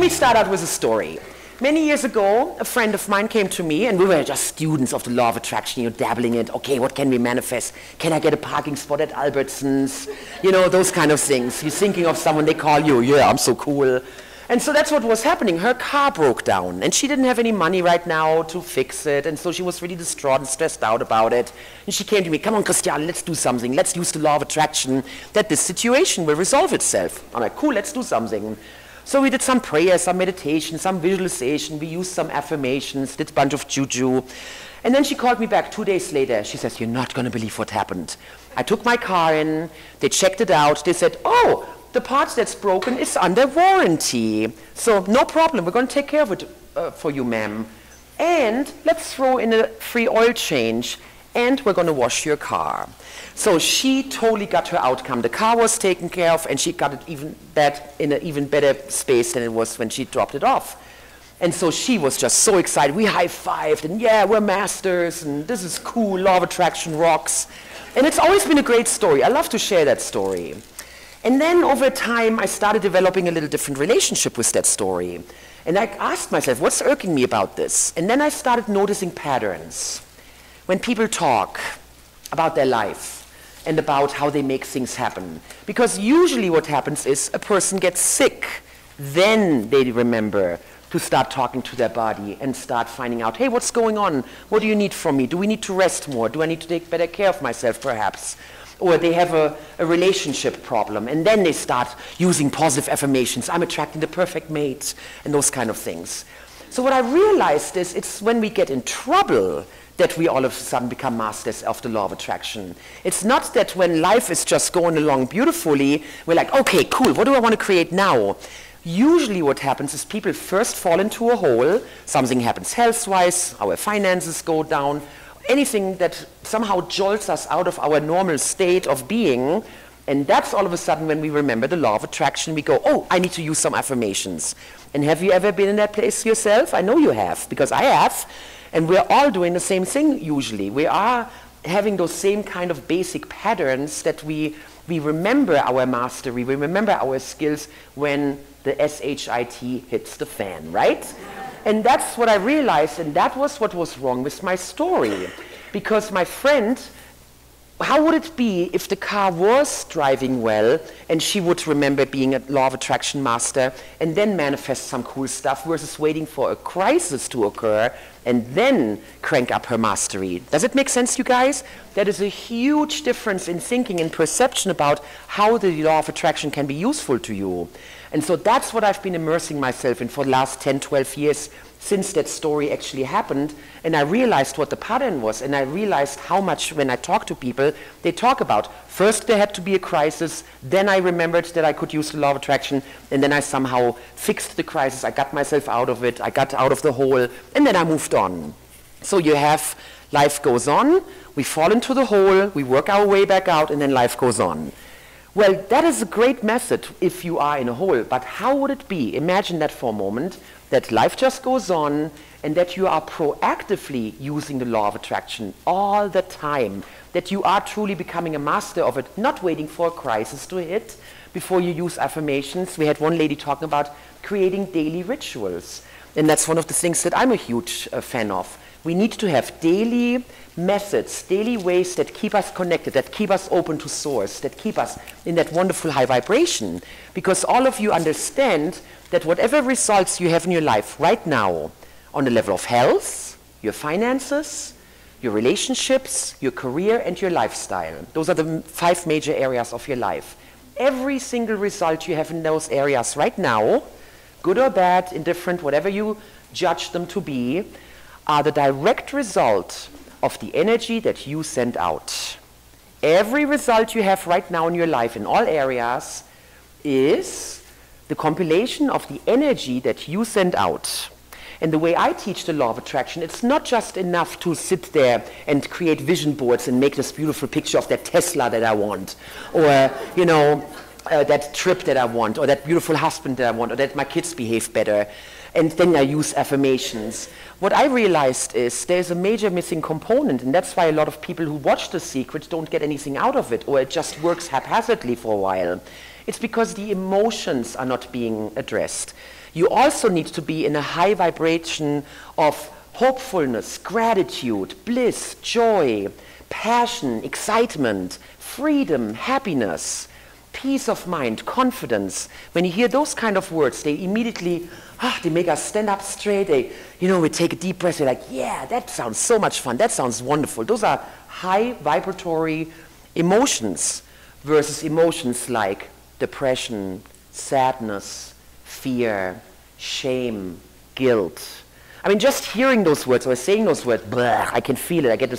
me start out with a story. Many years ago, a friend of mine came to me, and we were just students of the law of attraction, dabbling in it. Okay, what can we manifest? Can I get a parking spot at Albertsons? Those kind of things. You're thinking of someone, they call you, yeah, I'm so cool. And so that's what was happening. Her car broke down, and she didn't have any money right now to fix it, and so she was really distraught and stressed out about it. And she came to me, come on, Christiane, let's do something. Let's use the law of attraction that this situation will resolve itself. I'm like, cool, let's do something. So we did some prayer, some meditation, some visualization. We used some affirmations, did a bunch of juju. And then she called me back 2 days later. She says, you're not going to believe what happened. I took my car in. They checked it out. They said, oh, the parts that's broken is under warranty. So no problem. We're going to take care of it for you, ma'am. And let's throw in a free oil change. And we're going to wash your car. So she totally got her outcome. The car was taken care of, and she got it in an even better space than it was when she dropped it off. And so she was just so excited. We high-fived, and yeah, we're masters, and this is cool, law of attraction rocks. And it's always been a great story. I love to share that story. And then over time, I started developing a little different relationship with that story. And I asked myself, what's irking me about this? And then I started noticing patterns. When people talk about their life and about how they make things happen. Because usually what happens is a person gets sick, then they remember to start talking to their body and start finding out, hey, what's going on? What do you need from me? Do we need to rest more? Do I need to take better care of myself, perhaps? Or they have a relationship problem, and then they start using positive affirmations. I'm attracting the perfect mate, and those kind of things. So what I realized is it's when we get in trouble that we all of a sudden become masters of the law of attraction. It's not that when life is just going along beautifully, we're like, okay, cool, what do I want to create now? Usually what happens is people first fall into a hole, something happens health-wise, our finances go down, anything that somehow jolts us out of our normal state of being, and that's all of a sudden when we remember the law of attraction, we go, oh, I need to use some affirmations. And have you ever been in that place yourself? I know you have, because I have. And we're all doing the same thing usually. We are having those same kind of basic patterns that we remember our mastery, we remember our skills when the SHIT hits the fan, right? And that's what I realized, and that was what was wrong with my story. Because my friend, how would it be if the car was driving well and she would remember being a law of attraction master and then manifest some cool stuff versus waiting for a crisis to occur and then crank up her mastery? Does it make sense, you guys? That is a huge difference in thinking and perception about how the law of attraction can be useful to you. And so that's what I've been immersing myself in for the last 10, 12 years since that story actually happened. And I realized what the pattern was, and I realized how much when I talk to people, they talk about, first there had to be a crisis, then I remembered that I could use the law of attraction, and then I somehow fixed the crisis, I got myself out of it, I got out of the hole, and then I moved on. So you have, life goes on, we fall into the hole, we work our way back out, and then life goes on. Well, that is a great method if you are in a hole, but how would it be, imagine that for a moment, that life just goes on and that you are proactively using the law of attraction all the time, that you are truly becoming a master of it, not waiting for a crisis to hit before you use affirmations. We had one lady talking about creating daily rituals, and that's one of the things that I'm a huge fan of. We need to have daily methods, daily ways that keep us connected, that keep us open to source, that keep us in that wonderful high vibration. Because all of you understand that whatever results you have in your life right now, on the level of health, your finances, your relationships, your career, and your lifestyle, those are the 5 major areas of your life. Every single result you have in those areas right now, good or bad, indifferent, whatever you judge them to be, are the direct result of the energy that you send out. Every result you have right now in your life in all areas is the compilation of the energy that you send out. And the way I teach the law of attraction, it's not just enough to sit there and create vision boards and make this beautiful picture of that Tesla that I want, or, you know, that trip that I want, or that beautiful husband that I want, or that my kids behave better. And then I use affirmations. What I realized is there's a major missing component, and that's why a lot of people who watch The Secret don't get anything out of it, or it just works haphazardly for a while. It's because the emotions are not being addressed. You also need to be in a high vibration of hopefulness, gratitude, bliss, joy, passion, excitement, freedom, happiness, peace of mind, confidence. When you hear those kind of words, they immediately, they make us stand up straight. They, we take a deep breath. We're like, yeah, that sounds so much fun. That sounds wonderful. Those are high vibratory emotions versus emotions like depression, sadness, fear, shame, guilt. I mean, just hearing those words or saying those words, bleh, I can feel it. I get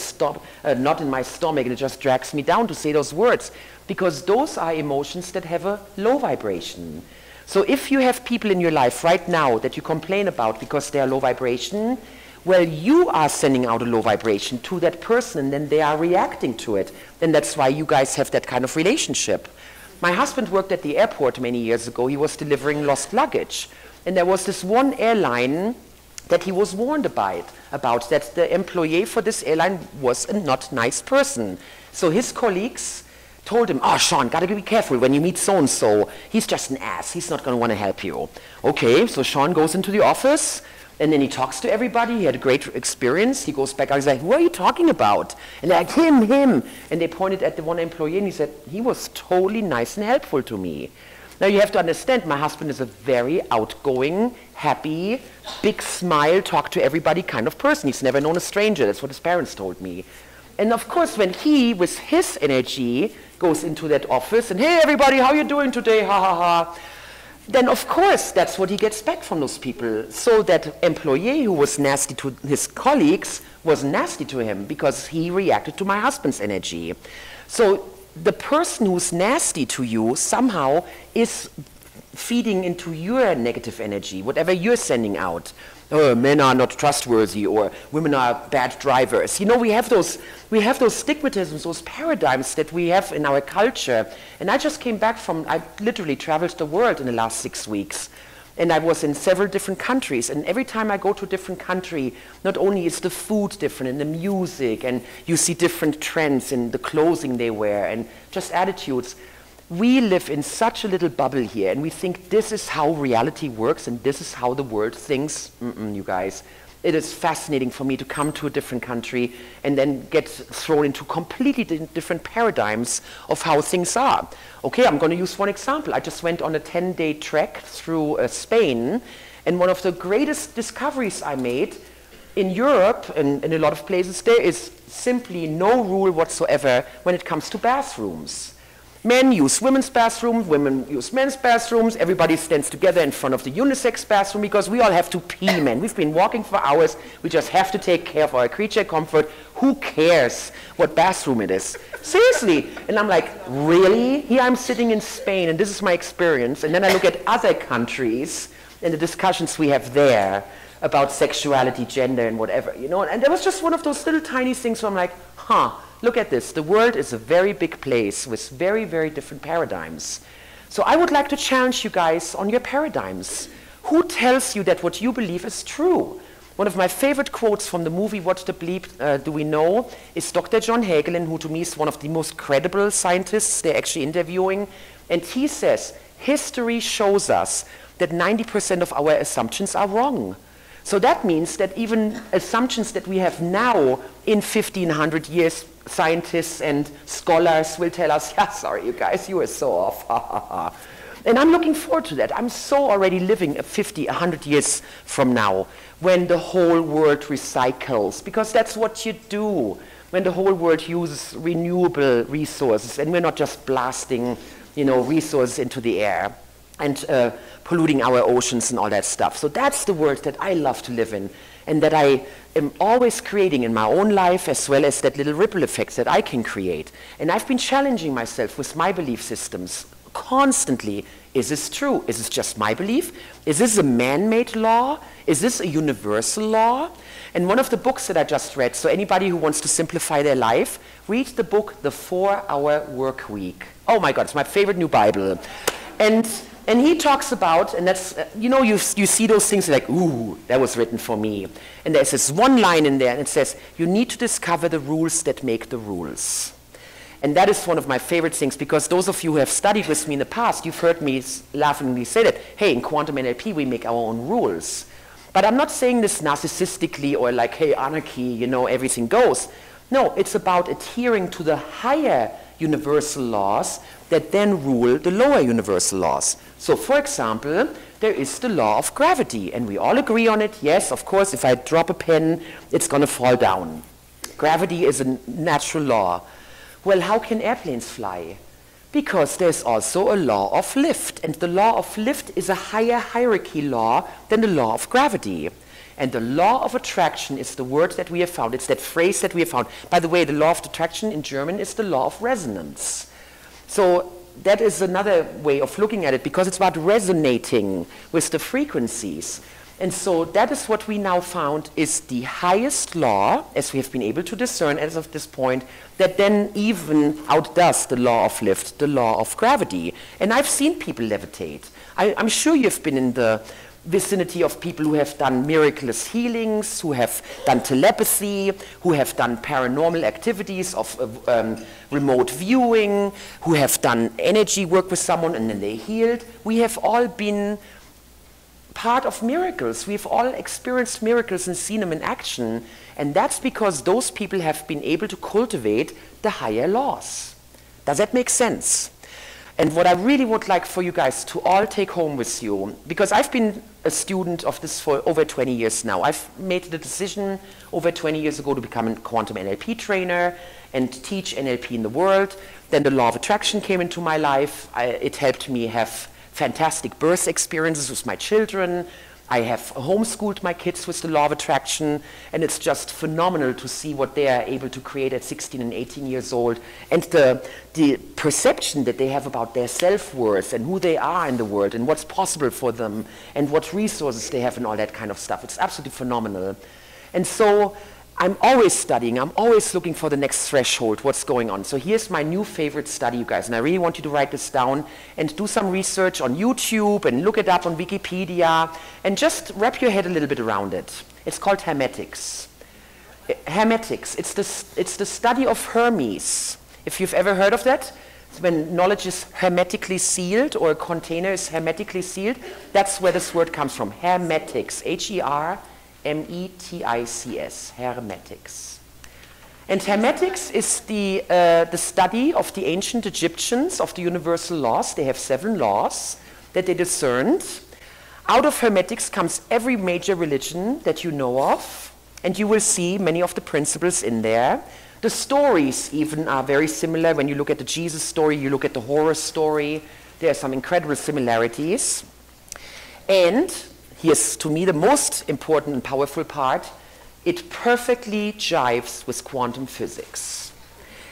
a knot in my stomach, and it just drags me down to say those words, because those are emotions that have a low vibration. So if you have people in your life right now that you complain about because they are low vibration, well, you are sending out a low vibration to that person, and then they are reacting to it. And that's why you guys have that kind of relationship. My husband worked at the airport many years ago. He was delivering lost luggage. And there was this one airline that he was warned about that the employee for this airline was a not nice person. So his colleagues told him, oh, Shawn, gotta be careful when you meet so-and-so. He's just an ass. He's not gonna wanna help you. Okay, so Shawn goes into the office, and then he talks to everybody. He had a great experience. He goes back out, he's like, who are you talking about? And they're like, him. And they pointed at the one employee, and he said, he was totally nice and helpful to me. Now you have to understand, my husband is a very outgoing, happy, big smile, talk to everybody kind of person. He's never known a stranger. That's what his parents told me. And of course, when he, with his energy, goes into that office and, hey everybody, how you doing today, ha ha ha, then of course that's what he gets back from those people. So that employee who was nasty to his colleagues was nasty to him because he reacted to my husband's energy. So the person who's nasty to you somehow is feeding into your negative energy, whatever you're sending out. Oh, men are not trustworthy, or women are bad drivers. We have those stigmatisms, those paradigms that we have in our culture. And I just came back I literally traveled the world in the last 6 weeks. And I was in several different countries. And every time I go to a different country, not only is the food different and the music, and you see different trends in the clothing they wear and just attitudes. We live in such a little bubble here, and we think this is how reality works and this is how the world thinks. You guys. It is fascinating for me to come to a different country and then get thrown into completely different paradigms of how things are. Okay, I'm going to use one example. I just went on a 10-day trek through Spain, and one of the greatest discoveries I made in Europe and in a lot of places, there is simply no rule whatsoever when it comes to bathrooms. Men use women's bathrooms, women use men's bathrooms, everybody stands together in front of the unisex bathroom because we all have to pee, man. We've been walking for hours, we just have to take care of our creature comfort. Who cares what bathroom it is? Seriously. And I'm like, really? Here I'm sitting in Spain and this is my experience. And then I look at other countries and the discussions we have there about sexuality, gender, and whatever, And there was just one of those little tiny things where I'm like, look at this. The world is a very big place with very, very different paradigms. So I would like to challenge you guys on your paradigms. Who tells you that what you believe is true? One of my favorite quotes from the movie What the Bleep Do We Know is Dr. John Hagelin, who to me is one of the most credible scientists they're actually interviewing. And he says, history shows us that 90% of our assumptions are wrong. So that means that even assumptions that we have now in 1,500 years, scientists and scholars will tell us, yeah, sorry, you guys, you were so off. And I'm looking forward to that. I'm so already living 50, 100 years from now when the whole world recycles, because that's what you do when the whole world uses renewable resources and we're not just blasting, resources into the air and polluting our oceans and all that stuff. So that's the world that I love to live in, and that I am always creating in my own life, as well as that little ripple effects that I can create. And I've been challenging myself with my belief systems constantly. Is this true? Is this just my belief? Is this a man-made law? Is this a universal law? And one of the books that I just read, so anybody who wants to simplify their life, read the book, The 4-Hour Work Week. Oh my God, it's my favorite new Bible. And he talks about, and that's, you see those things like, ooh, that was written for me. And there's this one line in there, and it says, you need to discover the rules that make the rules. And that is one of my favorite things, because those of you who have studied with me in the past, you've heard me laughingly say that, hey, in Quantum NLP, we make our own rules. But I'm not saying this narcissistically or like, hey, anarchy, you know, everything goes. No, it's about adhering to the higher universal laws that then rule the lower universal laws. So, for example, there is the law of gravity, and we all agree on it. Yes, of course, if I drop a pen, it's going to fall down. Gravity is a natural law. Well, how can airplanes fly? Because there's also a law of lift, and the law of lift is a higher hierarchy law than the law of gravity. And the law of attraction is the word that we have found. It's that phrase that we have found. By the way, the law of attraction in German is the law of resonance. So that is another way of looking at it, because it's about resonating with the frequencies. And so that is what we now found is the highest law, as we have been able to discern as of this point, that then even outdoes the law of lift, the law of gravity. And I've seen people levitate. I'm sure you've been in the vicinity of people who have done miraculous healings, who have done telepathy, who have done paranormal activities of remote viewing, who have done energy work with someone and then they healed. We have all been part of miracles. We've all experienced miracles and seen them in action, and that's because those people have been able to cultivate the higher laws. Does that make sense? And what I really would like for you guys to all take home with you, because I've been a student of this for over 20 years now. I've made the decision over 20 years ago to become a Quantum NLP trainer and teach NLP in the world. Then the law of attraction came into my life. It helped me have fantastic birth experiences with my children. I have homeschooled my kids with the law of attraction, and it's just phenomenal to see what they are able to create at 16 and 18 years old, and the perception that they have about their self-worth and who they are in the world and what's possible for them and what resources they have and all that kind of stuff. It's absolutely phenomenal. And so I'm always studying, I'm always looking for the next threshold, what's going on. So here's my new favorite study, you guys, and I really want you to write this down and do some research on YouTube and look it up on Wikipedia and just wrap your head a little bit around it. It's called hermetics. Hermetics, it's the study of Hermes. If you've ever heard of that, when knowledge is hermetically sealed or a container is hermetically sealed, that's where this word comes from, hermetics, H-E-R-M-E-T-I-C-S, hermetics. And hermetics is the study of the ancient Egyptians of the universal laws. They have 7 laws that they discerned. Out of hermetics comes every major religion that you know of, and you will see many of the principles in there. The stories even are very similar. When you look at the Jesus story, you look at the horror story, there are some incredible similarities. And here's, to me, the most important and powerful part. It perfectly jives with quantum physics.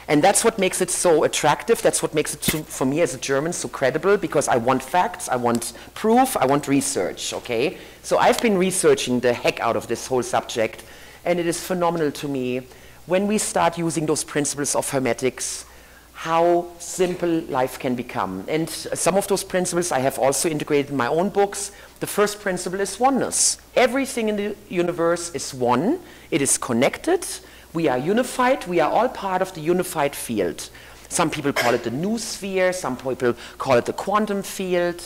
And that's what makes it so attractive. That's what makes it, for me as a German, so credible, because I want facts, I want proof, I want research, okay? So I've been researching the heck out of this whole subject, and it is phenomenal to me when we start using those principles of hermetics, how simple life can become. And some of those principles I have also integrated in my own books. The first principle is oneness. Everything in the universe is one. It is connected. We are unified. We are all part of the unified field. Some people call it the noosphere. Some people call it the quantum field.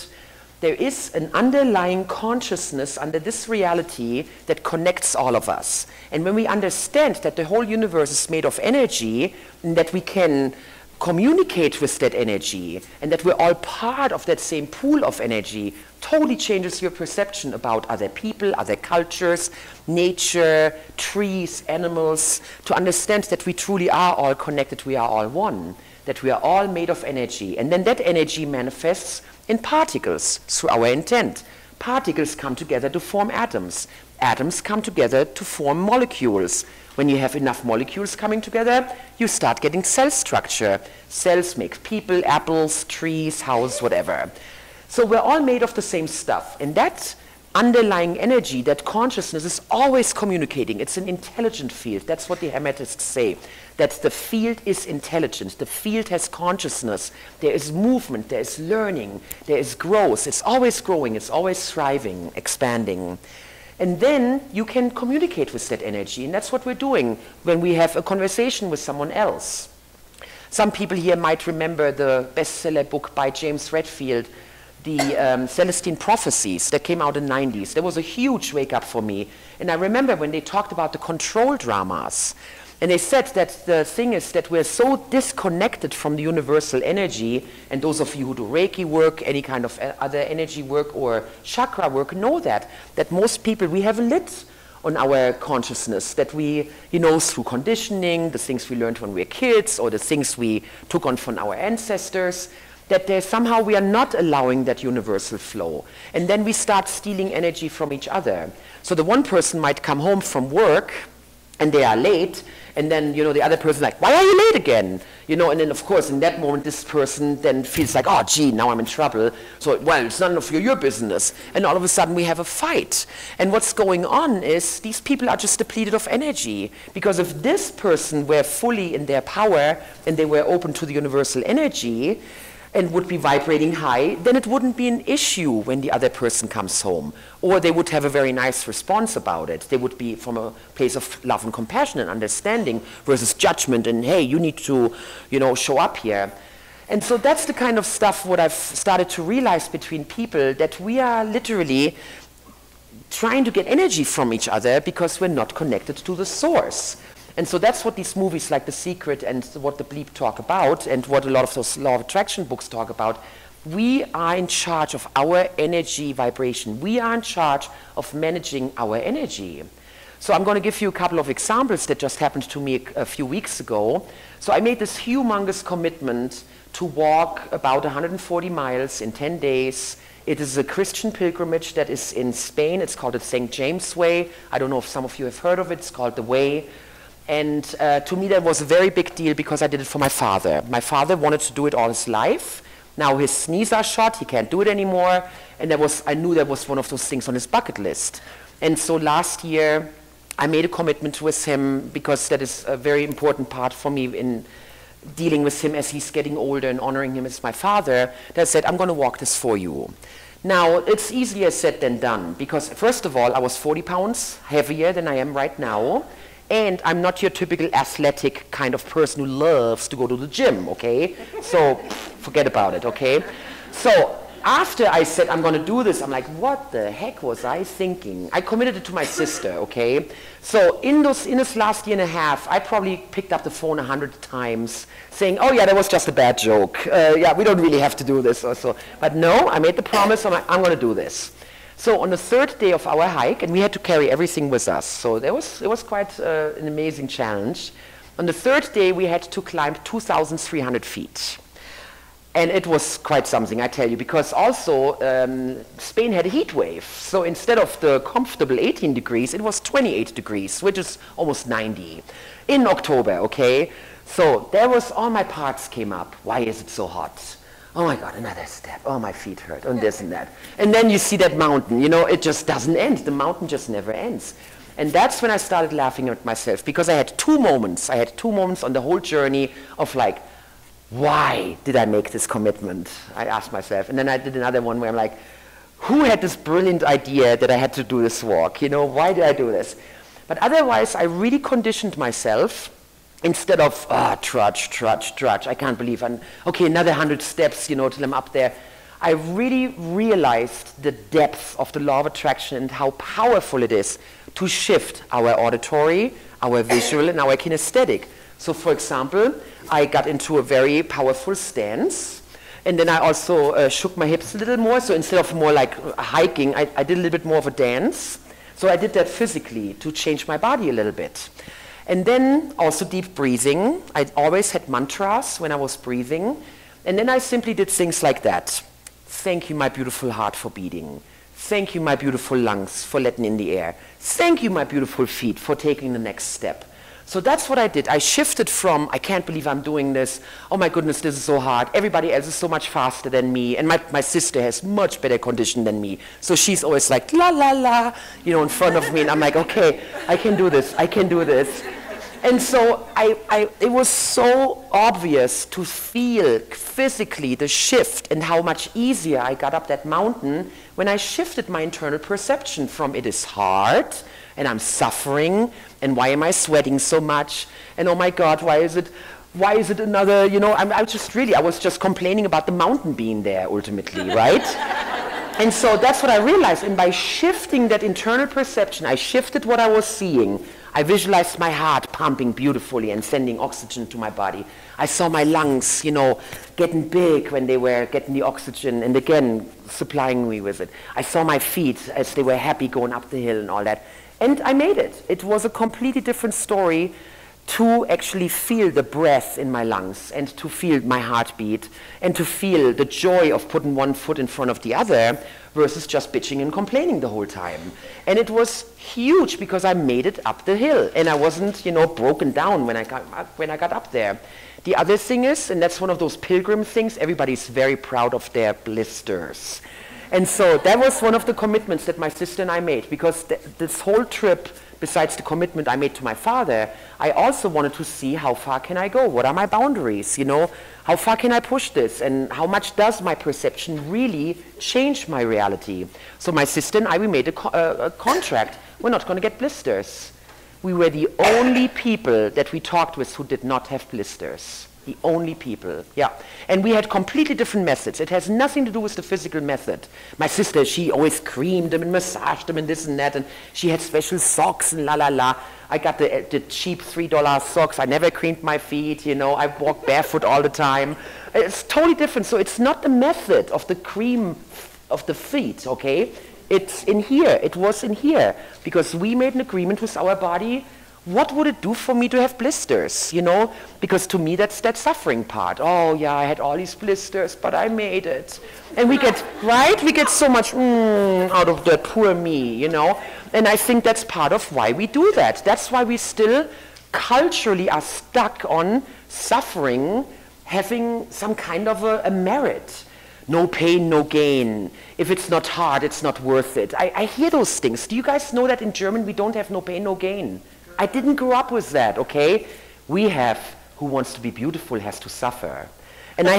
There is an underlying consciousness under this reality that connects all of us. And when we understand that the whole universe is made of energy, and that we can communicate with that energy, and that we're all part of that same pool of energy, totally changes your perception about other people, other cultures, nature, trees, animals, to understand that we truly are all connected, we are all one, that we are all made of energy. And then that energy manifests in particles through our intent. Particles come together to form atoms. Atoms come together to form molecules. When you have enough molecules coming together, you start getting cell structure. Cells make people, apples, trees, house, whatever. So we're all made of the same stuff. And that underlying energy, that consciousness, is always communicating. It's an intelligent field. That's what the Hermetists say, that the field is intelligent. The field has consciousness. There is movement. There is learning. There is growth. It's always growing. It's always thriving, expanding. And then you can communicate with that energy. And that's what we're doing when we have a conversation with someone else. Some people here might remember the bestseller book by James Redfield, the Celestine Prophecies, that came out in the 90s. There was a huge wake-up for me. And I remember when they talked about the control dramas. And they said that the thing is that we're so disconnected from the universal energy, and those of you who do Reiki work, any kind of other energy work or chakra work know that most people, we have a lid on our consciousness that we, through conditioning, the things we learned when we were kids, or the things we took on from our ancestors, that somehow we are not allowing that universal flow. And then we start stealing energy from each other. So the one person might come home from work, and they are late, and then, the other person like, why are you late again? And then, of course, in that moment, this person then feels like, oh, gee, now I'm in trouble. So, well, it's none of your business. And all of a sudden, we have a fight. And what's going on is these people are just depleted of energy. Because if this person were fully in their power, and they were open to the universal energy, and would be vibrating high, then it wouldn't be an issue when the other person comes home. Or they would have a very nice response about it. They would be from a place of love and compassion and understanding versus judgment and, hey, you need to, show up here. And so that's the kind of stuff what I've started to realize between people, that we are literally trying to get energy from each other because we're not connected to the source. And so that's what these movies like The Secret and what the Bleep talk about, and what a lot of those law of attraction books talk about. We are in charge of our energy vibration. We are in charge of managing our energy. So I'm going to give you a couple of examples that just happened to me a few weeks ago. So I made this humongous commitment to walk about 140 miles in 10 days. It is a Christian pilgrimage that is in Spain. It's called the St. James Way. I don't know if some of you have heard of it. It's called The Way. And to me, that was a very big deal because I did it for my father. My father wanted to do it all his life. Now his knees are shot, he can't do it anymore. And I knew that was one of those things on his bucket list. And so last year, I made a commitment with him because that is a very important part for me in dealing with him as he's getting older and honoring him as my father, that I said, I'm going to walk this for you. Now, it's easier said than done because, first of all, I was 40 pounds heavier than I am right now. And I'm not your typical athletic kind of person who loves to go to the gym, okay? So forget about it, okay? So after I said I'm going to do this, I'm like, what the heck was I thinking? I committed it to my sister, okay? So in this last year and a half, I probably picked up the phone 100 times saying, oh yeah, that was just a bad joke. Yeah, we don't really have to do this or so. But no, I made the promise, I'm like, I'm going to do this. So on the third day of our hike, and we had to carry everything with us, so it was quite an amazing challenge. On the third day, we had to climb 2,300 feet. And it was quite something, I tell you, because also Spain had a heat wave. So instead of the comfortable 18 degrees, it was 28 degrees, which is almost 90 in October, okay? So there was, all my parts came up. Why is it so hot? Oh my God, another step. Oh, my feet hurt, and this and that. And then you see that mountain, it just doesn't end. The mountain just never ends. And that's when I started laughing at myself, because I had two moments. I had two moments on the whole journey of like, why did I make this commitment? I asked myself. And then I did another one where I'm like, who had this brilliant idea that I had to do this walk? Why did I do this? But otherwise, I really conditioned myself. Instead of, trudge, I can't believe okay, another 100 steps, till I'm up there. I really realized the depth of the law of attraction and how powerful it is to shift our auditory, our visual, and our kinesthetic. So for example, I got into a very powerful stance, and then I also shook my hips a little more. So instead of more like hiking, I did a little bit more of a dance. So I did that physically to change my body a little bit. And then also deep breathing. I always had mantras when I was breathing. And then I simply did things like that. Thank you, my beautiful heart, for beating. Thank you, my beautiful lungs, for letting in the air. Thank you, my beautiful feet, for taking the next step. So that's what I did. I shifted from, I can't believe I'm doing this. Oh my goodness, this is so hard. Everybody else is so much faster than me. And my sister has much better condition than me. So she's always like, la, la, la, in front of me. And I'm like, okay, I can do this. I can do this. And so it was so obvious to feel physically the shift and how much easier I got up that mountain when I shifted my internal perception from it is hard and I'm suffering and why am I sweating so much and oh my God, why is it Why is it another, you know, I was just complaining about the mountain being there ultimately, right? And so that's what I realized, and by shifting that internal perception, I shifted what I was seeing. I visualized my heart pumping beautifully and sending oxygen to my body. I saw my lungs, you know, getting big when they were getting the oxygen and again supplying me with it. I saw my feet as they were happy going up the hill and all that. And I made it. It was a completely different story to actually feel the breath in my lungs and to feel my heartbeat and to feel the joy of putting one foot in front of the other versus just bitching and complaining the whole time. And it was huge because I made it up the hill and I wasn't, you know, broken down when I got up there. The other thing is, and that's one of those pilgrim things, everybody's very proud of their blisters. And so that was one of the commitments that my sister and I made, because this whole trip, besides the commitment I made to my father, I also wanted to see how far can I go? What are my boundaries? You know, how far can I push this? And how much does my perception really change my reality? So my sister and I, we made a contract. We're not going to get blisters. We were the only people that we talked with who did not have blisters. The only people, yeah. And we had completely different methods. It has nothing to do with the physical method. My sister, she always creamed them and massaged them and this and that, and she had special socks and la la la. I got the cheap $3 socks. I never creamed my feet, you know. I walked barefoot all the time. It's totally different. So it's not the method of the cream of the feet, okay? It's in here. It was in here. Because we made an agreement with our body. What would it do for me to have blisters, you know? Because to me, that's that suffering part. Oh, yeah, I had all these blisters, but I made it. And we get, right? We get so much out of that poor me, you know? And I think that's part of why we do that. That's why we still culturally are stuck on suffering, having some kind of a merit. No pain, no gain. If it's not hard, it's not worth it. I hear those things. Do you guys know that in German we don't have no pain, no gain? I didn't grow up with that, okay? We have, who wants to be beautiful has to suffer. And I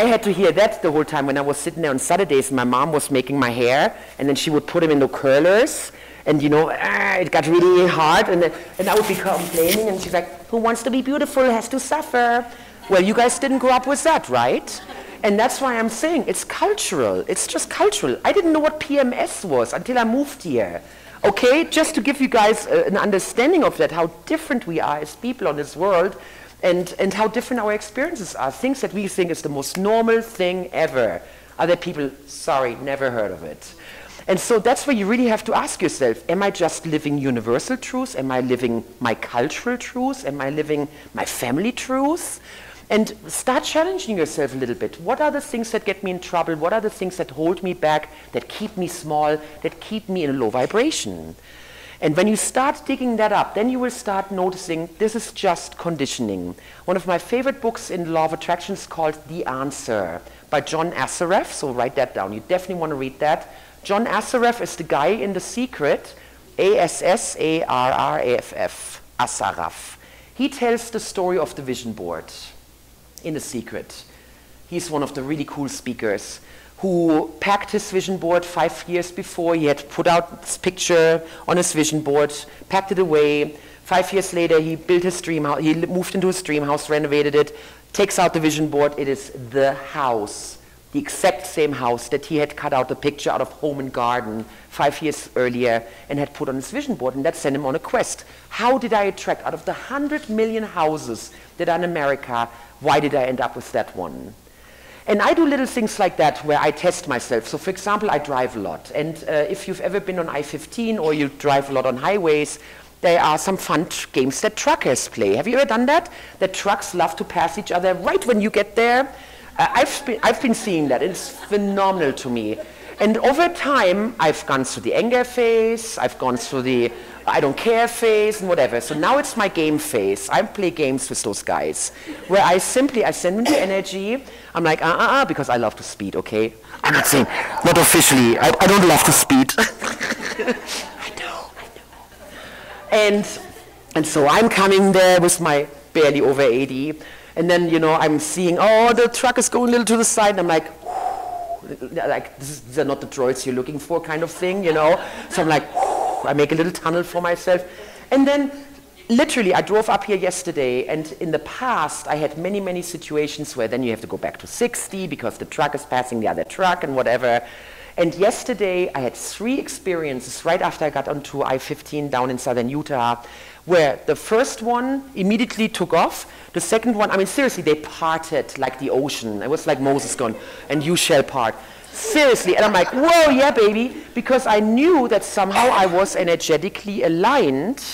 had to hear that the whole time when I was sitting there on Saturdays and my mom was making my hair and then she would put them in the curlers and you know, it got really hard and I would be complaining and she's like, who wants to be beautiful has to suffer. Well, you guys didn't grow up with that, right? And that's why I'm saying it's cultural. It's just cultural. I didn't know what PMS was until I moved here. Okay, just to give you guys an understanding of that, how different we are as people on this world and how different our experiences are. Things that we think is the most normal thing ever. Other people, sorry, never heard of it. And so that's where you really have to ask yourself, am I just living universal truths? Am I living my cultural truths? Am I living my family truths? And start challenging yourself a little bit. What are the things that get me in trouble? What are the things that hold me back, that keep me small, that keep me in a low vibration? And when you start digging that up, then you will start noticing this is just conditioning. One of my favorite books in the Law of Attraction is called The Answer by John Assaraf. So write that down. You definitely want to read that. John Assaraf is the guy in The Secret, A-S-S-A-R-R-A-F-F, Assaraf. He tells the story of the vision board. In The Secret. He's one of the really cool speakers who packed his vision board 5 years before. He had put out this picture on his vision board, packed it away. 5 years later, he built his dream house. He moved into his dream house, renovated it, takes out the vision board. It is the house, the exact same house that he had cut out the picture out of Home and Garden 5 years earlier and had put on his vision board, and that sent him on a quest. How did I attract, out of the 100 million houses that are in America, why did I end up with that one? And I do little things like that where I test myself. So for example, I drive a lot. And if you've ever been on I-15 or you drive a lot on highways, there are some fun games that truckers play. Have you ever done that? That trucks love to pass each other right when you get there. I've been seeing that. It's phenomenal to me. And over time, I've gone through the anger phase, I've gone through the I don't care phase and whatever. So now it's my game phase. I play games with those guys where I send them the energy. I'm like, because I love to speed, okay? I'm not saying, not officially, I don't love to speed. I know. And so I'm coming there with my barely over 80. And then, you know, I'm seeing, oh, the truck is going a little to the side. And I'm like these are not the droids you're looking for kind of thing, you know? So I'm like, I make a little tunnel for myself. And then literally, I drove up here yesterday, and in the past, I had many, many situations where then you have to go back to 60 because the truck is passing the other truck and whatever. And yesterday, I had 3 experiences right after I got onto I-15 down in southern Utah, where the first one immediately took off. The second one, I mean, seriously, they parted like the ocean. It was like Moses going, and you shall part. Seriously, and I'm like, whoa, yeah, baby, because I knew that somehow I was energetically aligned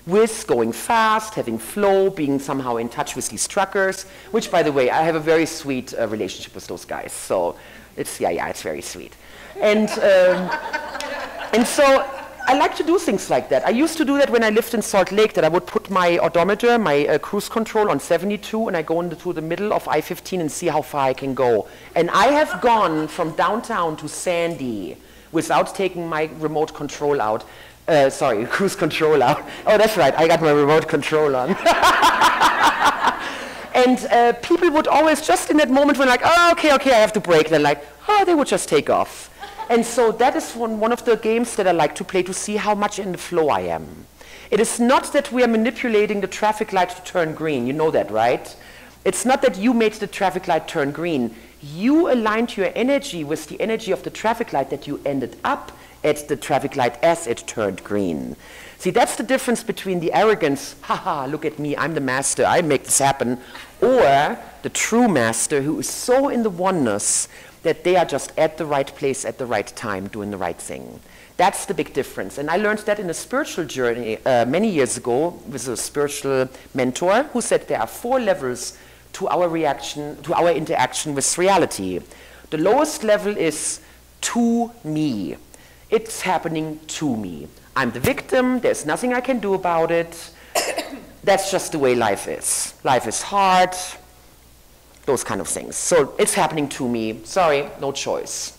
with going fast, having flow, being somehow in touch with these truckers, which, by the way, I have a very sweet relationship with those guys. So it's, yeah, it's very sweet. And so I like to do things like that. I used to do that when I lived in Salt Lake, that I would put my odometer, my cruise control on 72, and I go into the middle of I-15 and see how far I can go. And I have gone from downtown to Sandy without taking my remote control out. Sorry, cruise control out. Oh, that's right, I got my remote control on. And people would always, just in that moment, when like, oh, okay, I have to brake, then like, oh, they would just take off. And so that is one of the games that I like to play to see how much in the flow I am. It is not that we are manipulating the traffic light to turn green. You know that, right? It's not that you made the traffic light turn green. You aligned your energy with the energy of the traffic light that you ended up at the traffic light as it turned green. See, that's the difference between the arrogance, haha, look at me, I'm the master, I make this happen, or the true master who is so in the oneness that they are just at the right place at the right time doing the right thing. That's the big difference. And I learned that in a spiritual journey many years ago with a spiritual mentor who said there are 4 levels to our reaction, to our interaction with reality. The lowest level is to me. It's happening to me. I'm the victim, there's nothing I can do about it. That's just the way life is. Life is hard, those kind of things. So it's happening to me, sorry, no choice.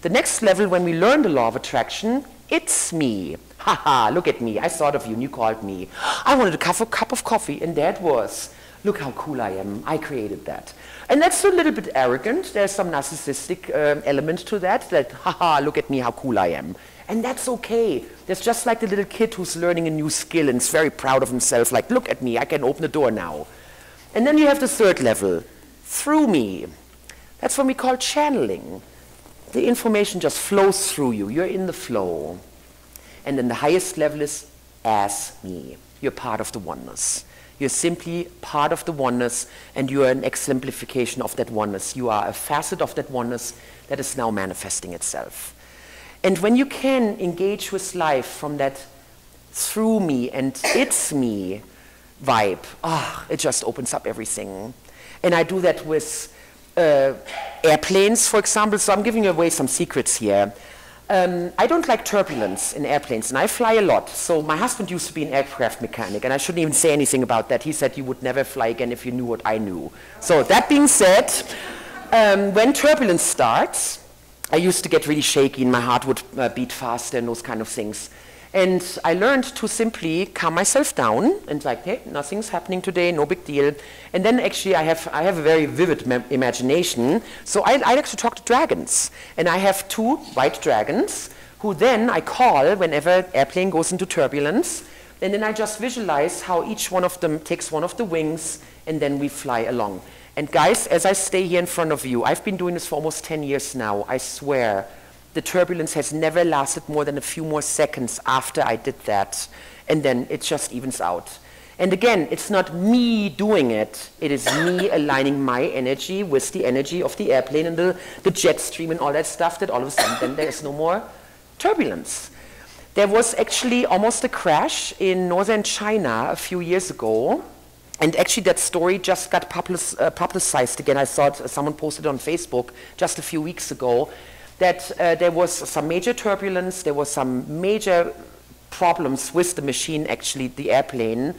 The next level, when we learn the law of attraction, it's me. Haha, look at me, I thought of you and you called me. I wanted a cup of coffee and there it was. Look how cool I am, I created that. And that's a little bit arrogant, there's some narcissistic element to that, haha, look at me, how cool I am. And that's okay. There's just like the little kid who's learning a new skill and is very proud of himself, like, look at me, I can open the door now. And then you have the third level, through me. That's what we call channeling. The information just flows through you. You're in the flow. And then the highest level is as me. You're part of the oneness. You're simply part of the oneness, and you are an exemplification of that oneness. You are a facet of that oneness that is now manifesting itself. And when you can engage with life from that through me and it's me vibe, it just opens up everything. And I do that with airplanes, for example. So I'm giving away some secrets here. I don't like turbulence in airplanes, and I fly a lot. So my husband used to be an aircraft mechanic, and I shouldn't even say anything about that. He said you would never fly again if you knew what I knew. So that being said, when turbulence starts, I used to get really shaky and my heart would beat faster and those kind of things. And I learned to simply calm myself down and like, hey, nothing's happening today, no big deal. And then actually I have a very vivid imagination. So I like to talk to dragons. And I have 2 white dragons who then I call whenever airplane goes into turbulence. And then I just visualize how each one of them takes one of the wings and then we fly along. And guys, as I stay here in front of you, I've been doing this for almost 10 years now, I swear, the turbulence has never lasted more than a few more seconds after I did that, and then it just evens out. And again, it's not me doing it, it is me aligning my energy with the energy of the airplane and the jet stream and all that stuff, that all of a sudden then there is no more turbulence. There was actually almost a crash in northern China a few years ago. And actually that story just got publicized again. I saw someone posted on Facebook just a few weeks ago that there was some major turbulence, there was some major problems with the machine, actually the airplane,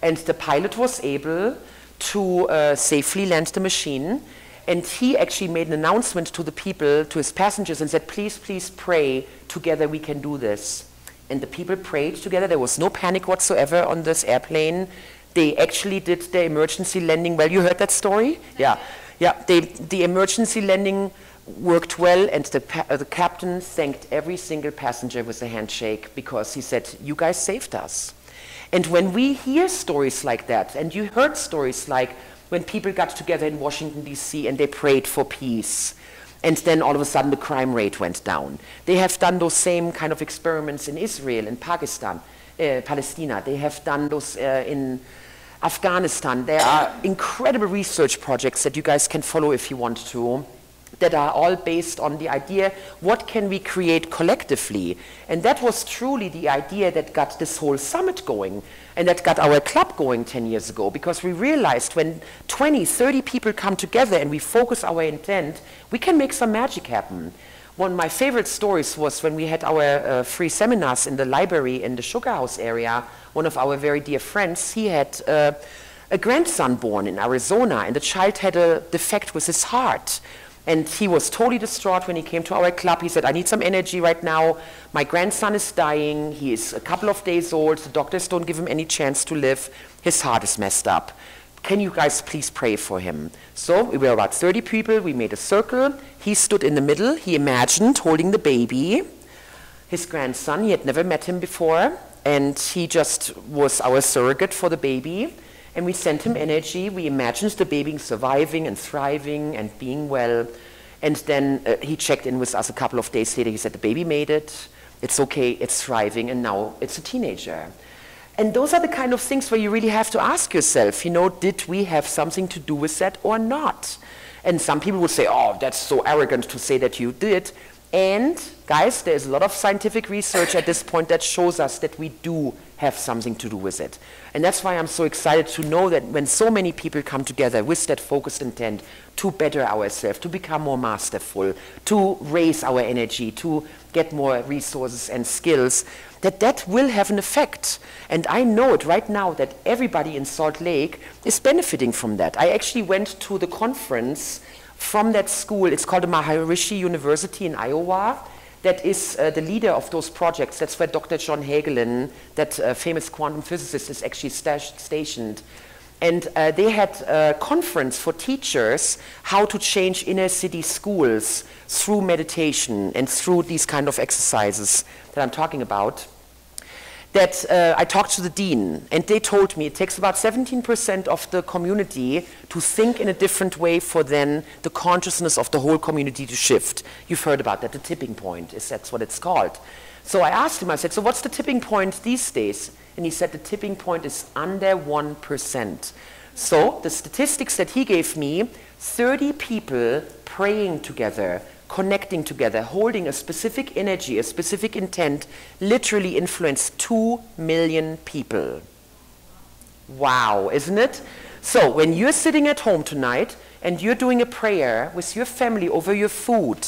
and the pilot was able to safely land the machine. And he actually made an announcement to the people, to his passengers, and said, please, please pray, together we can do this. And the people prayed together, there was no panic whatsoever on this airplane. They actually did the emergency landing well. You heard that story? Yeah. The emergency landing worked well, and the captain thanked every single passenger with a handshake because he said, you guys saved us. And when we hear stories like that, and you heard stories like when people got together in Washington, D.C., and they prayed for peace, and then all of a sudden the crime rate went down. They have done those same kind of experiments in Israel, in Pakistan, Palestine. They have done those in Afghanistan. There are incredible research projects that you guys can follow if you want to, that are all based on the idea, what can we create collectively? And that was truly the idea that got this whole summit going, and that got our club going 10 years ago, because we realized when 20, 30 people come together and we focus our intent, we can make some magic happen. One of my favorite stories was when we had our free seminars in the library in the Sugar House area. One of our very dear friends, he had a grandson born in Arizona, and the child had a defect with his heart. And he was totally distraught when he came to our club. He said, I need some energy right now. My grandson is dying. He is a couple of days old. The doctors don't give him any chance to live. His heart is messed up. Can you guys please pray for him? So we were about 30 people. We made a circle. He stood in the middle. He imagined holding the baby, his grandson. He had never met him before. And he just was our surrogate for the baby. And we sent him energy. We imagined the baby surviving and thriving and being well. And then he checked in with us a couple of days later. He said, the baby made it. It's okay. It's thriving. And now it's a teenager. And those are the kind of things where you really have to ask yourself, you know, did we have something to do with that or not? And some people would say, oh, that's so arrogant to say that you did. And guys, there's a lot of scientific research at this point that shows us that we do have something to do with it. And that's why I'm so excited to know that when so many people come together with that focused intent to better ourselves, to become more masterful, to raise our energy, to get more resources and skills, that will have an effect. And I know it right now that everybody in Salt Lake is benefiting from that. I actually went to the conference from that school. It's called the Maharishi University in Iowa. That is the leader of those projects. That's where Dr. John Hagelin, that famous quantum physicist, is actually stationed. And they had a conference for teachers how to change inner city schools through meditation and through these kind of exercises that I'm talking about. That I talked to the dean, and they told me it takes about 17% of the community to think in a different way for then the consciousness of the whole community to shift. You've heard about that, the tipping point, that's what it's called. So I asked him, I said, so what's the tipping point these days? And he said the tipping point is under 1%. So the statistics that he gave me, 30 people praying together, connecting together, holding a specific energy, a specific intent, literally influenced 2 million people. Wow, isn't it? So when you're sitting at home tonight and you're doing a prayer with your family over your food,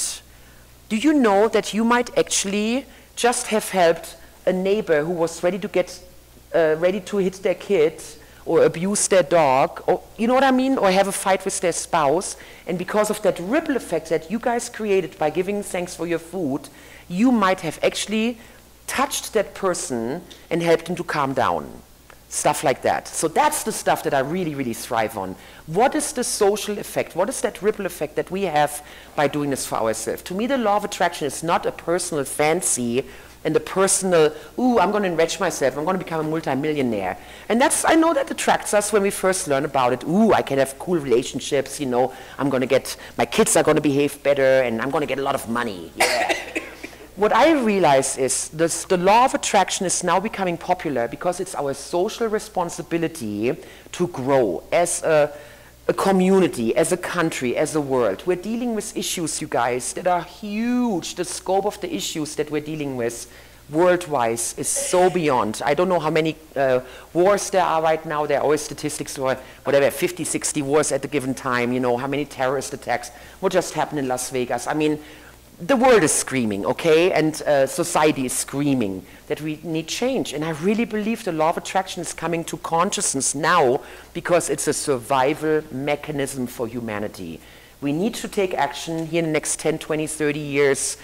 do you know that you might actually just have helped a neighbor who was ready to hit their kid or abuse their dog, or you know what I mean, or have a fight with their spouse, and because of that ripple effect that you guys created by giving thanks for your food, you might have actually touched that person and helped them to calm down. Stuff like that. So that's the stuff that I really, really thrive on. What is the social effect? What is that ripple effect that we have by doing this for ourselves? To me, the law of attraction is not a personal fancy and the personal, ooh, I'm going to enrich myself, I'm going to become a multimillionaire. And that's, I know that attracts us when we first learn about it. Ooh, I can have cool relationships, you know, I'm going to get, my kids are going to behave better, and I'm going to get a lot of money, yeah. What I realize is this, the law of attraction is now becoming popular because it's our social responsibility to grow as a community, as a country, as a world. We're dealing with issues, you guys, that are huge. The scope of the issues that we're dealing with worldwide is so beyond. I don't know how many wars there are right now. There are always statistics for whatever, 50, 60 wars at a given time, you know, how many terrorist attacks, what just happened in Las Vegas. I mean, the world is screaming, okay, and society is screaming that we need change. And I really believe the law of attraction is coming to consciousness now because it's a survival mechanism for humanity. We need to take action here in the next 10, 20, 30 years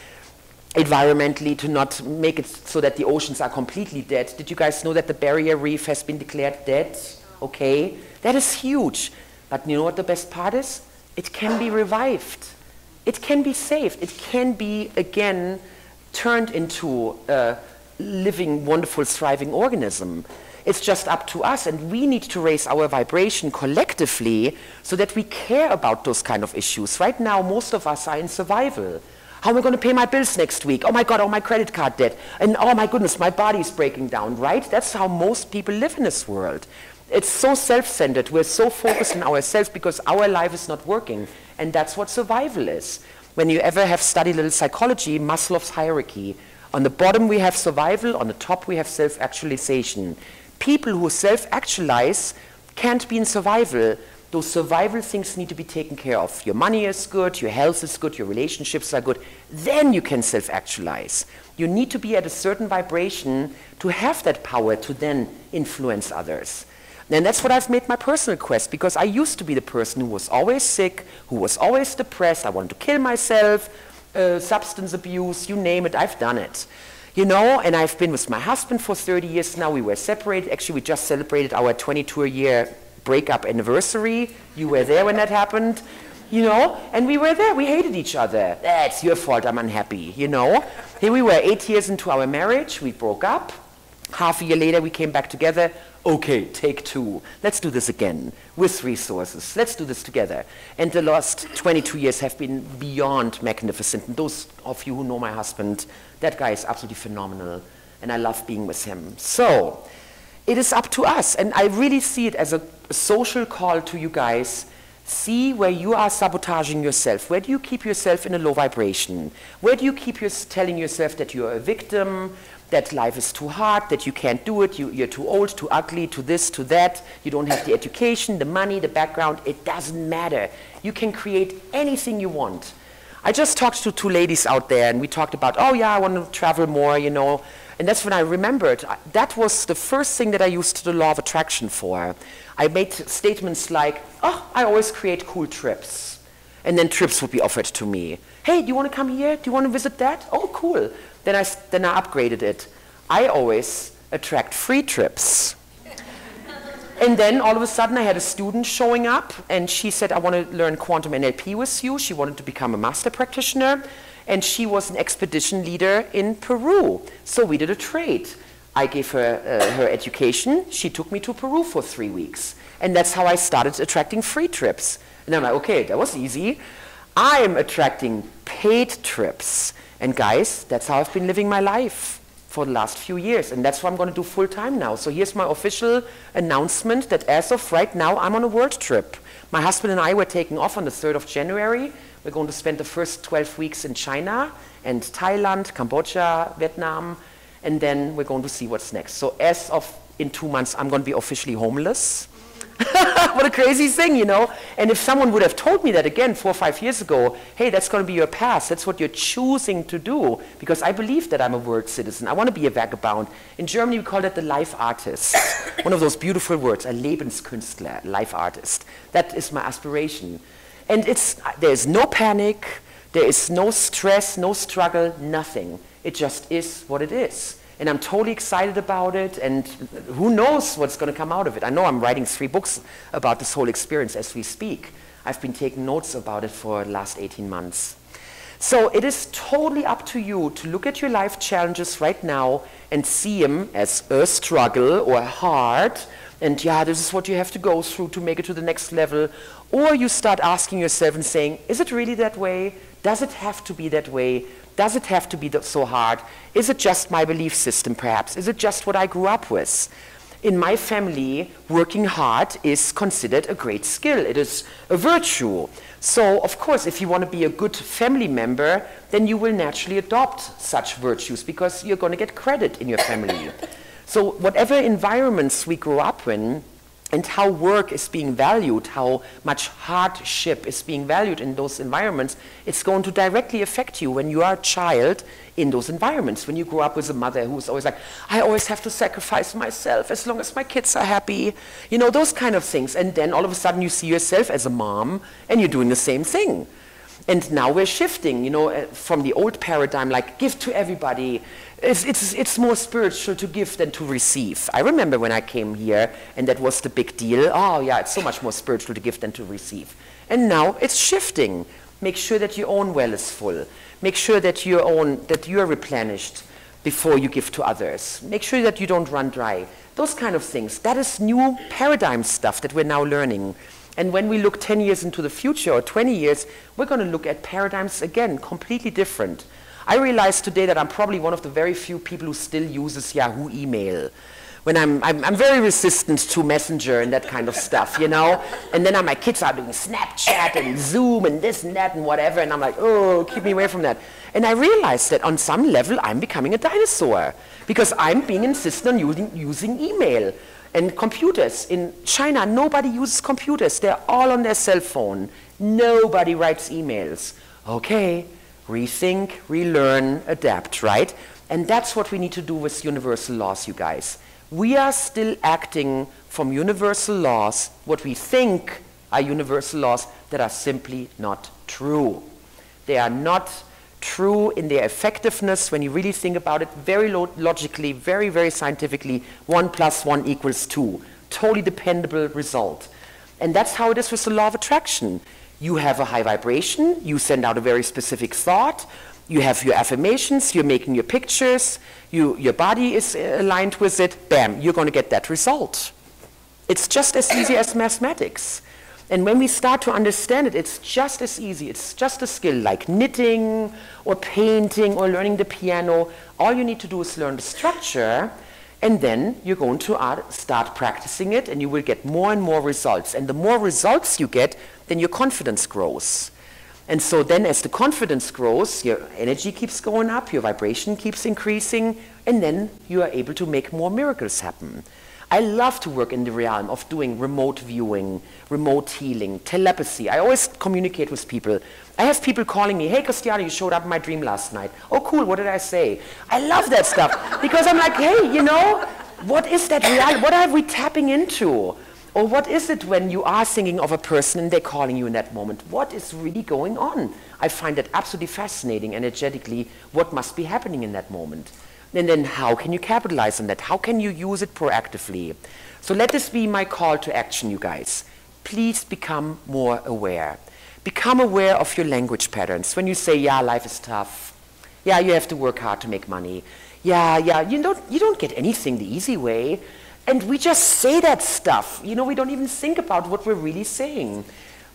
environmentally to not make it so that the oceans are completely dead. Did you guys know that the barrier reef has been declared dead? Okay, that is huge. But you know what the best part is? It can be revived. It can be saved. It can be, again, turned into a living, wonderful, thriving organism. It's just up to us, and we need to raise our vibration collectively so that we care about those kind of issues. Right now, most of us are in survival. How am I going to pay my bills next week? Oh my God, oh, my credit card debt. And oh my goodness, my body's breaking down, right? That's how most people live in this world. It's so self-centered. We're so focused on ourselves because our life is not working. And that's what survival is. When you ever have studied a little psychology, Maslow's hierarchy, on the bottom we have survival, on the top we have self-actualization. People who self-actualize can't be in survival. Those survival things need to be taken care of. Your money is good, your health is good, your relationships are good. Then you can self-actualize. You need to be at a certain vibration to have that power to then influence others. And that's what I've made my personal quest, because I used to be the person who was always sick, who was always depressed. I wanted to kill myself, substance abuse, you name it, I've done it. You know, and I've been with my husband for 30 years now. We were separated. Actually, we just celebrated our 22-year breakup anniversary. You were there when that happened, you know, and we were there. We hated each other. That's your fault, I'm unhappy, you know. Here we were 8 years into our marriage. We broke up. Half a year later, we came back together. Okay, take two. Let's do this again with resources. Let's do this together. And the last 22 years have been beyond magnificent. And those of you who know my husband, that guy is absolutely phenomenal. And I love being with him. So it is up to us. And I really see it as a social call to you guys. See where you are sabotaging yourself. Where do you keep yourself in a low vibration? Where do you keep telling yourself that you're a victim, that life is too hard, that you can't do it, you're too old, too ugly, to this, to that, you don't have the education, the money, the background. It doesn't matter. You can create anything you want. I just talked to two ladies out there, and we talked about, oh yeah, I want to travel more, you know. And that's when I remembered, that was the first thing that I used the law of attraction for. I made statements like, oh, I always create cool trips. And then trips would be offered to me. Hey, do you want to come here? Do you want to visit that? Oh, cool. Then I upgraded it. I always attract free trips. And then all of a sudden I had a student showing up, and she said, I want to learn Quantum NLP with you. She wanted to become a master practitioner, and she was an expedition leader in Peru. So we did a trade. I gave her her education. She took me to Peru for 3 weeks. And that's how I started attracting free trips. And I'm like, okay, that was easy. I'm attracting paid trips. And guys, that's how I've been living my life for the last few years. And that's what I'm going to do full time now. So here's my official announcement that as of right now, I'm on a world trip. My husband and I were taking off on the 3rd of January. We're going to spend the first 12 weeks in China and Thailand, Cambodia, Vietnam, and then we're going to see what's next. So as of in 2 months, I'm going to be officially homeless. What a crazy thing, you know. And if someone would have told me that again 4 or 5 years ago, hey, that's going to be your path, that's what you're choosing to do, because I believe that I'm a world citizen. I want to be a vagabond. In Germany, we call that the life artist. One of those beautiful words, a Lebenskünstler, life artist. That is my aspiration. And there's no panic, there is no stress, no struggle, nothing. It just is what it is. And I'm totally excited about it, and who knows what's going to come out of it. I know I'm writing 3 books about this whole experience as we speak. I've been taking notes about it for the last 18 months. So it is totally up to you to look at your life challenges right now and see them as a struggle or hard, and yeah, this is what you have to go through to make it to the next level. Or you start asking yourself and saying, is it really that way? Does it have to be that way? Does it have to be so hard? Is it just my belief system, perhaps? Is it just what I grew up with? In my family, working hard is considered a great skill. It is a virtue. So, of course, if you want to be a good family member, then you will naturally adopt such virtues because you're going to get credit in your family. So whatever environments we grow up in, and how work is being valued, how much hardship is being valued in those environments, it's going to directly affect you when you are a child in those environments. When you grow up with a mother who's always like, I always have to sacrifice myself as long as my kids are happy. You know, those kind of things. And then all of a sudden you see yourself as a mom and you're doing the same thing. And now we're shifting, you know, from the old paradigm, like give to everybody. It's more spiritual to give than to receive. I remember when I came here, and that was the big deal. Oh yeah, it's so much more spiritual to give than to receive. And now it's shifting. Make sure that your own well is full. Make sure that you are replenished before you give to others. Make sure that you don't run dry. Those kind of things. That is new paradigm stuff that we're now learning. And when we look 10 years into the future or 20 years, we're going to look at paradigms again, completely different. I realize today that I'm probably one of the very few people who still uses Yahoo email. When I'm very resistant to Messenger and that kind of stuff, you know? And then my kids are doing Snapchat and Zoom and this and that and whatever, and I'm like, oh, keep me away from that. And I realized that on some level I'm becoming a dinosaur because I'm being insistent on using email and computers. In China, nobody uses computers. They're all on their cell phone. Nobody writes emails. Okay, rethink, relearn, adapt, right? And that's what we need to do with universal laws, you guys. We are still acting from universal laws, what we think are universal laws that are simply not true. They are not true in their effectiveness when you really think about it, very logically, very, very scientifically, 1 + 1 = 2. Totally dependable result. And that's how it is with the law of attraction. You have a high vibration, you send out a very specific thought, you have your affirmations, you're making your pictures, your body is aligned with it, bam, you're going to get that result. It's just as easy as mathematics. And when we start to understand it, it's just as easy. It's just a skill like knitting or painting or learning the piano. All you need to do is learn the structure, and then you're going to start practicing it, and you will get more and more results. And the more results you get, then your confidence grows. And so then as the confidence grows, your energy keeps going up, your vibration keeps increasing, and then you are able to make more miracles happen. I love to work in the realm of doing remote viewing, remote healing, telepathy. I always communicate with people. I have people calling me, hey Christiane, you showed up in my dream last night. Oh cool, what did I say? I love that stuff because I'm like, hey, you know, what is that reality? What are we tapping into? Or what is it when you are thinking of a person and they're calling you in that moment? What is really going on? I find that absolutely fascinating energetically, what must be happening in that moment. And then how can you capitalize on that? How can you use it proactively? So let this be my call to action, you guys. Please become more aware. Become aware of your language patterns. When you say, yeah, life is tough. Yeah, you have to work hard to make money. Yeah, you don't get anything the easy way. And we just say that stuff. You know, we don't even think about what we're really saying.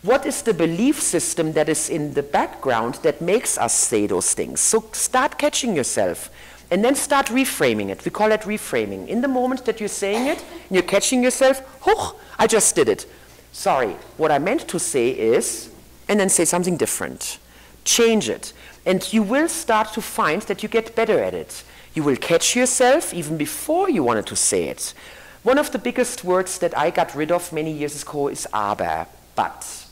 What is the belief system that is in the background that makes us say those things? So start catching yourself. And then start reframing it. We call it reframing. In the moment that you're saying it, and you're catching yourself, oh, I just did it. Sorry, what I meant to say is, and then say something different. Change it. And you will start to find that you get better at it. You will catch yourself even before you wanted to say it. One of the biggest words that I got rid of many years ago is aber, but.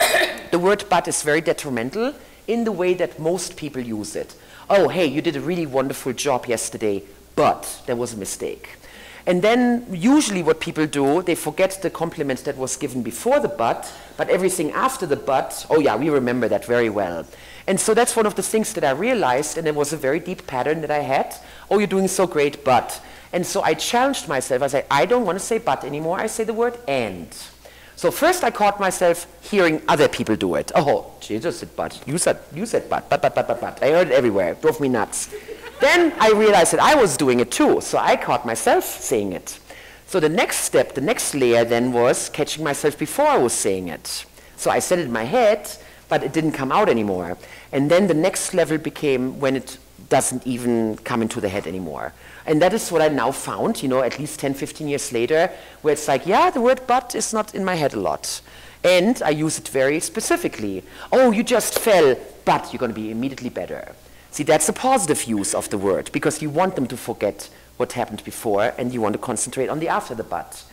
The word but is very detrimental in the way that most people use it. Oh, hey, you did a really wonderful job yesterday, but there was a mistake. And then usually what people do, they forget the compliment that was given before the but everything after the but, oh yeah, we remember that very well. And so that's one of the things that I realized, and it was a very deep pattern that I had. Oh, you're doing so great, but. And so I challenged myself. I said, I don't want to say but anymore. I say the word and. So first I caught myself hearing other people do it. Oh, she just said but. You said but. I heard it everywhere. It drove me nuts. Then I realized that I was doing it too. So I caught myself saying it. So the next step, the next layer then was catching myself before I was saying it. So I said it in my head, but it didn't come out anymore. And then the next level became when it doesn't even come into the head anymore. And that is what I now found, you know, at least 10, 15 years later, where it's like, yeah, the word but is not in my head a lot. And I use it very specifically. Oh, you just fell, but you're going to be immediately better. See, that's a positive use of the word, because you want them to forget what happened before, and you want to concentrate on the after the but.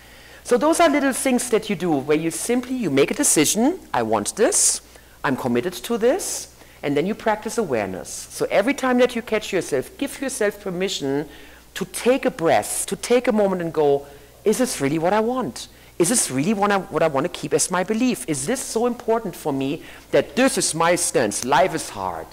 So those are little things that you do, where you make a decision, I want this, I'm committed to this, and then you practice awareness. So every time that you catch yourself, give yourself permission to take a breath, to take a moment and go, is this really what I want? Is this really what I want to keep as my belief? Is this so important for me that this is my stance, life is hard?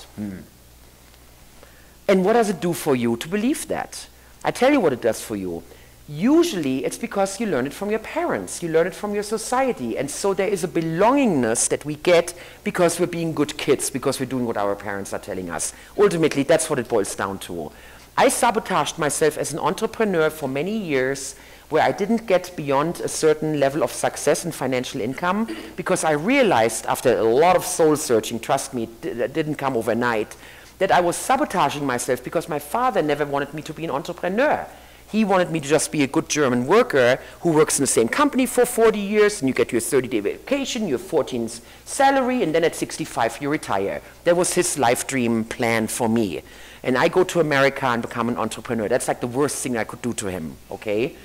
And what does it do for you to believe that? I tell you what it does for you. Usually it's because you learn it from your parents, you learn it from your society, and so there is a belongingness that we get because we're being good kids, because we're doing what our parents are telling us. Ultimately, that's what it boils down to. I sabotaged myself as an entrepreneur for many years where I didn't get beyond a certain level of success and financial income because I realized after a lot of soul searching, trust me, it didn't come overnight, that I was sabotaging myself because my father never wanted me to be an entrepreneur. He wanted me to just be a good German worker who works in the same company for 40 years, and you get your 30-day vacation, your 14th salary, and then at 65 you retire. That was his life dream plan for me. And I go to America and become an entrepreneur. That's like the worst thing I could do to him, okay?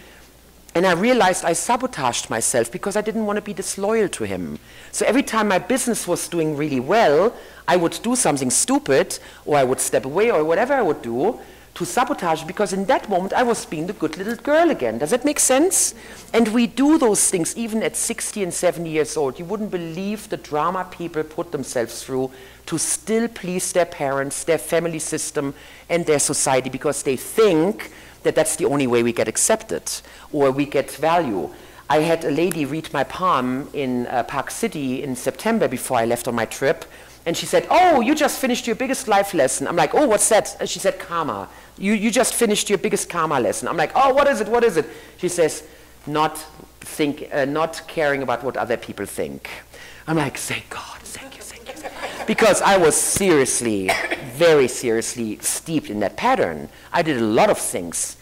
And I realized I sabotaged myself because I didn't want to be disloyal to him. So every time my business was doing really well, I would do something stupid, or I would step away, or whatever I would do, to sabotage, because in that moment I was being the good little girl again. Does that make sense? And we do those things even at 60 and 70 years old. You wouldn't believe the drama people put themselves through to still please their parents, their family system, and their society, because they think that that's the only way we get accepted or we get value. I had a lady read my palm in Park City in September before I left on my trip. And she said, oh, you just finished your biggest life lesson. I'm like, oh, what's that? And she said, karma. You just finished your biggest karma lesson. I'm like, oh, what is it? What is it? She says, not caring about what other people think. I'm like, thank God, thank you, thank you. Because I was seriously, very seriously steeped in that pattern. I did a lot of things,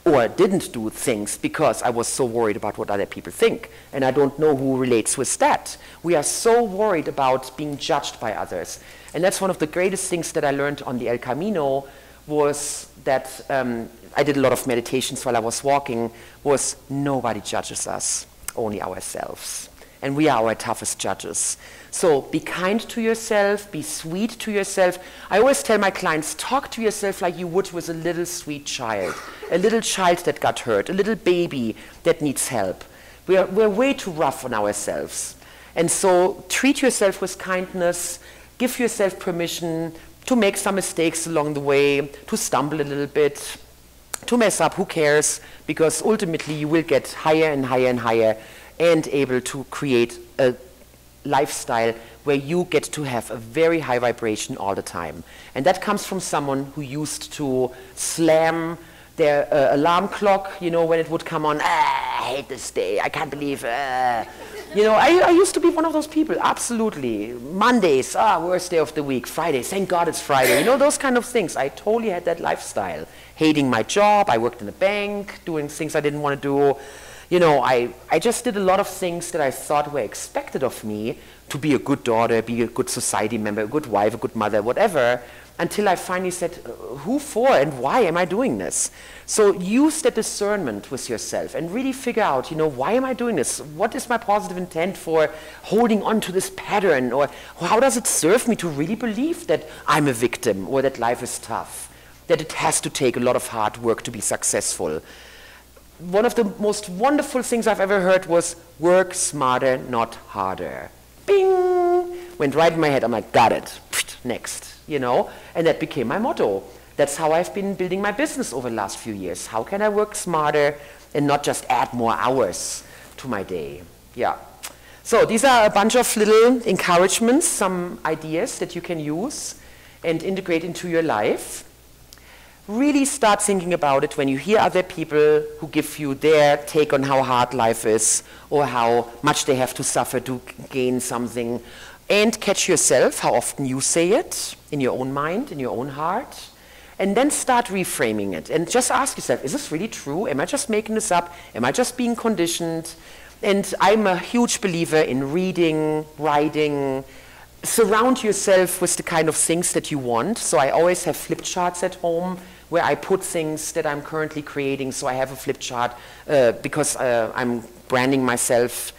or didn't do things, because I was so worried about what other people think. And I don't know who relates with that. We are so worried about being judged by others. And that's one of the greatest things that I learned on the El Camino, was that I did a lot of meditations while I was walking, was nobody judges us, only ourselves. And we are our toughest judges. So be kind to yourself, be sweet to yourself. I always tell my clients, talk to yourself like you would with a little sweet child, a little child that got hurt, a little baby that needs help. We're way too rough on ourselves. And so treat yourself with kindness, give yourself permission to make some mistakes along the way, to stumble a little bit, to mess up, who cares? Because ultimately you will get higher and higher and higher and able to create a lifestyle where you get to have a very high vibration all the time. And that comes from someone who used to slam their alarm clock, you know, when it would come on, I hate this day, I can't believe, You know, I used to be one of those people, absolutely. Mondays, worst day of the week. Friday, thank God it's Friday. You know, those kind of things. I totally had that lifestyle. Hating my job, I worked in a bank, doing things I didn't want to do. You know, I just did a lot of things that I thought were expected of me to be a good daughter, be a good society member, a good wife, a good mother, whatever, until I finally said, who for and why am I doing this? So use that discernment with yourself and really figure out, you know, why am I doing this? What is my positive intent for holding on to this pattern? Or how does it serve me to really believe that I'm a victim or that life is tough, that it has to take a lot of hard work to be successful? One of the most wonderful things I've ever heard was, work smarter, not harder. Bing! Went right in my head. I'm like, got it. Next, you know? And that became my motto. That's how I've been building my business over the last few years. How can I work smarter and not just add more hours to my day? Yeah. So these are a bunch of little encouragements, some ideas that you can use and integrate into your life. Really start thinking about it when you hear other people who give you their take on how hard life is or how much they have to suffer to gain something. And catch yourself, how often you say it in your own mind, in your own heart. And then start reframing it. And just ask yourself, is this really true? Am I just making this up? Am I just being conditioned? And I'm a huge believer in reading, writing. Surround yourself with the kind of things that you want. So I always have flip charts at home where I put things that I'm currently creating. So I have a flip chart because I'm branding myself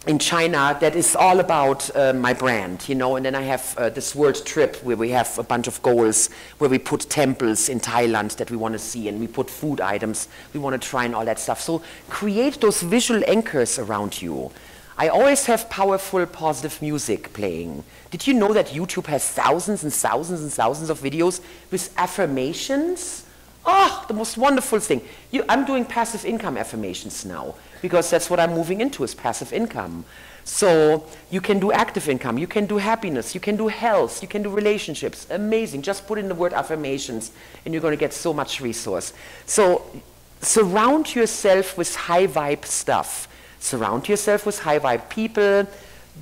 in China that is all about my brand, you know, and then I have this world trip where we have a bunch of goals where we put temples in Thailand that we want to see, and we put food items we want to try and all that stuff. So create those visual anchors around you. I always have powerful, positive music playing. Did you know that YouTube has thousands and thousands and thousands of videos with affirmations? Oh, the most wonderful thing. I'm doing passive income affirmations now because that's what I'm moving into, is passive income. So you can do active income, you can do happiness, you can do health, you can do relationships. Amazing. Just put in the word affirmations and you're going to get so much resource. So surround yourself with high vibe stuff. Surround yourself with high vibe people.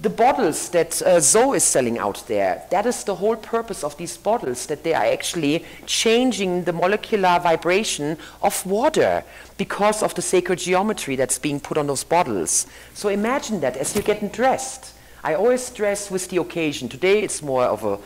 The bottles that Zoe is selling out there, that is the whole purpose of these bottles, that they are actually changing the molecular vibration of water because of the sacred geometry that's being put on those bottles. So imagine that as you're getting dressed. I always dress with the occasion. Today it's more of a,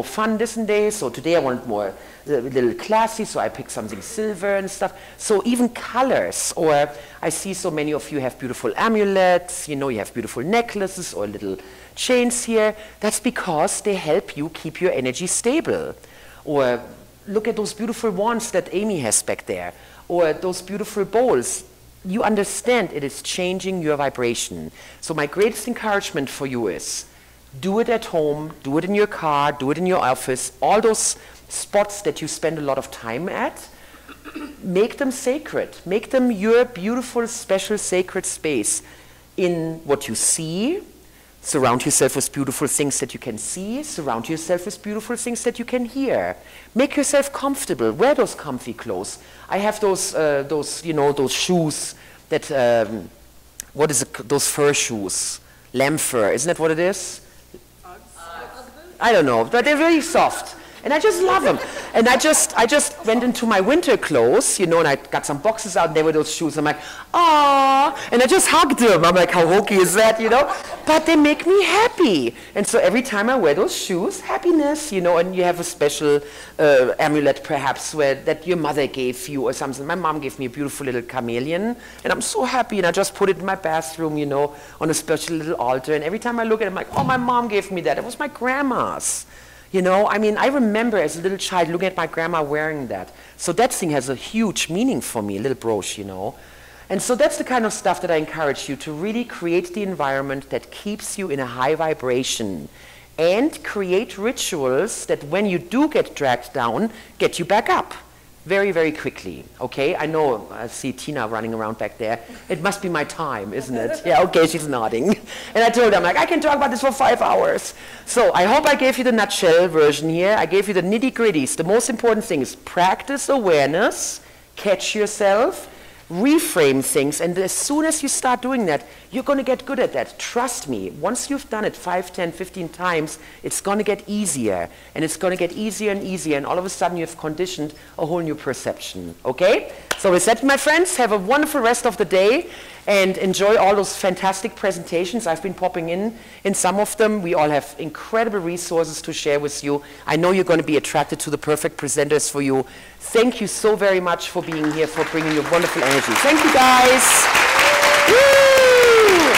fun distant day, so today I want more a little classy, so I pick something silver and stuff. So even colors, or I see so many of you have beautiful amulets, you have beautiful necklaces or little chains here. That's because they help you keep your energy stable. Or look at those beautiful wands that Amy has back there, or those beautiful bowls. You understand it is changing your vibration. So my greatest encouragement for you is, do it at home, do it in your car, do it in your office, all those spots that you spend a lot of time at, make them sacred. Make them your beautiful, special, sacred space in what you see. Surround yourself with beautiful things that you can see. Surround yourself with beautiful things that you can hear. Make yourself comfortable. Wear those comfy clothes. I have those shoes that, what is it, those fur shoes? Lamb fur, isn't that what it is? I don't know, but they're really soft. And I just love them. And I just went into my winter clothes, and I got some boxes out, and there were those shoes. I'm like, ah, and I just hugged them. I'm like, how hokey is that, But they make me happy. And so every time I wear those shoes, happiness, and you have a special amulet perhaps that your mother gave you or something. My mom gave me a beautiful little chameleon, and I'm so happy, and I just put it in my bathroom, on a special little altar. And every time I look at it, I'm like, oh, my mom gave me that. It was my grandma's. I remember as a little child looking at my grandma wearing that. So that thing has a huge meaning for me, a little brooch, And so that's the kind of stuff that I encourage you to really create the environment that keeps you in a high vibration, and create rituals that when you do get dragged down, get you back up very, very quickly, okay? I know, I see Tina running around back there. It must be my time, isn't it? Yeah, okay, she's nodding. And I told her, I'm like, I can talk about this for 5 hours. So I hope I gave you the nutshell version here. I gave you the nitty-gritties. The most important thing is practice awareness, catch yourself, reframe things, and as soon as you start doing that, you're going to get good at that. Trust me, once you've done it 5, 10, 15 times, it's going to get easier, and it's going to get easier and easier, and all of a sudden you've conditioned a whole new perception, okay? So with that, my friends, have a wonderful rest of the day, and enjoy all those fantastic presentations. I've been popping in some of them. We all have incredible resources to share with you. I know you're going to be attracted to the perfect presenters for you. Thank you so very much for being here, for bringing your wonderful energy. Thank you, guys. Woo!